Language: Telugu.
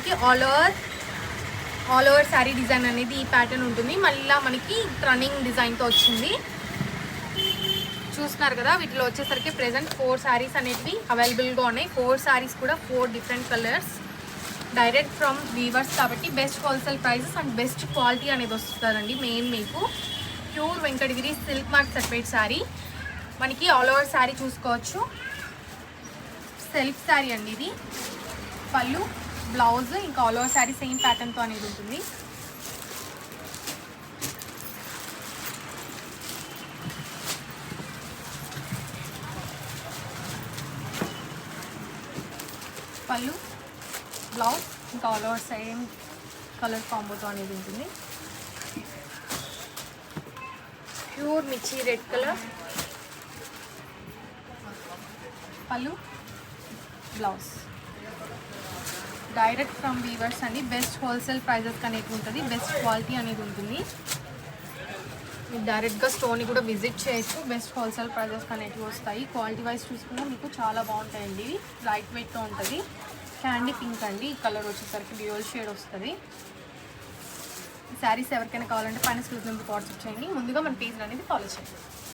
మనకి ఆల్ ఓవర్ శారీ డిజైన్ అనేది ఈ ప్యాటర్న్ ఉంటుంది. మళ్ళీ మనకి రన్నింగ్ డిజైన్తో వచ్చింది. చూస్తున్నారు కదా, వీటిలో వచ్చేసరికి ప్రెజెంట్ 4 శారీస్ అనేవి అవైలబుల్గా ఉన్నాయి. 4 శారీస్ కూడా 4 different colours, direct from weavers కాబట్టి best wholesale prices and best quality అనేది వస్తుందండి. మెయిన్ మీకు pure Venkatagiri silk mark separate sari, మనకి ఆల్ ఓవర్ శారీ చూసుకోవచ్చు. సెల్ఫ్ శారీ అండి ఇది. పళ్ళు, బ్లౌజ్, ఇంకా ఆల్ ఓవర్ శారీ సేమ్ ప్యాటర్న్తో అనేది ఉంటుంది. పళ్ళు, బ్లౌజ్, ఇంకా ఆల్ ఓవర్ సేమ్ కలర్ కాంబోతో అనేది ఉంటుంది. ప్యూర్ మిర్చి రెడ్ కలర్, పళ్ళు, బ్లౌజ్, డైరెక్ట్ ఫ్రమ్ వీవర్స్ అండి. బెస్ట్ హోల్సేల్ ప్రైజెస్ అనేది ఉంటుంది, బెస్ట్ క్వాలిటీ అనేది ఉంటుంది. మీరు డైరెక్ట్గా స్టోర్ని కూడా విజిట్ చేయొచ్చు. బెస్ట్ హోల్సేల్ ప్రైజెస్ అనేవి వస్తాయి. క్వాలిటీ వైజ్ చూసుకున్నా మీకు చాలా బాగుంటాయండి. లైట్ వెయిట్తో ఉంటుంది. క్యాండీ పింక్ అండి, ఈ కలర్ వచ్చేసరికి డ్యూయల్ షేడ్ వస్తుంది. ఈ శారీస్ ఎవరికైనా కావాలంటే పైన స్క్రీన్ నెంబర్ వాట్సాప్ చేయండి. ముందుగా మన పేజ్ అనేది ఫాలో చేయండి.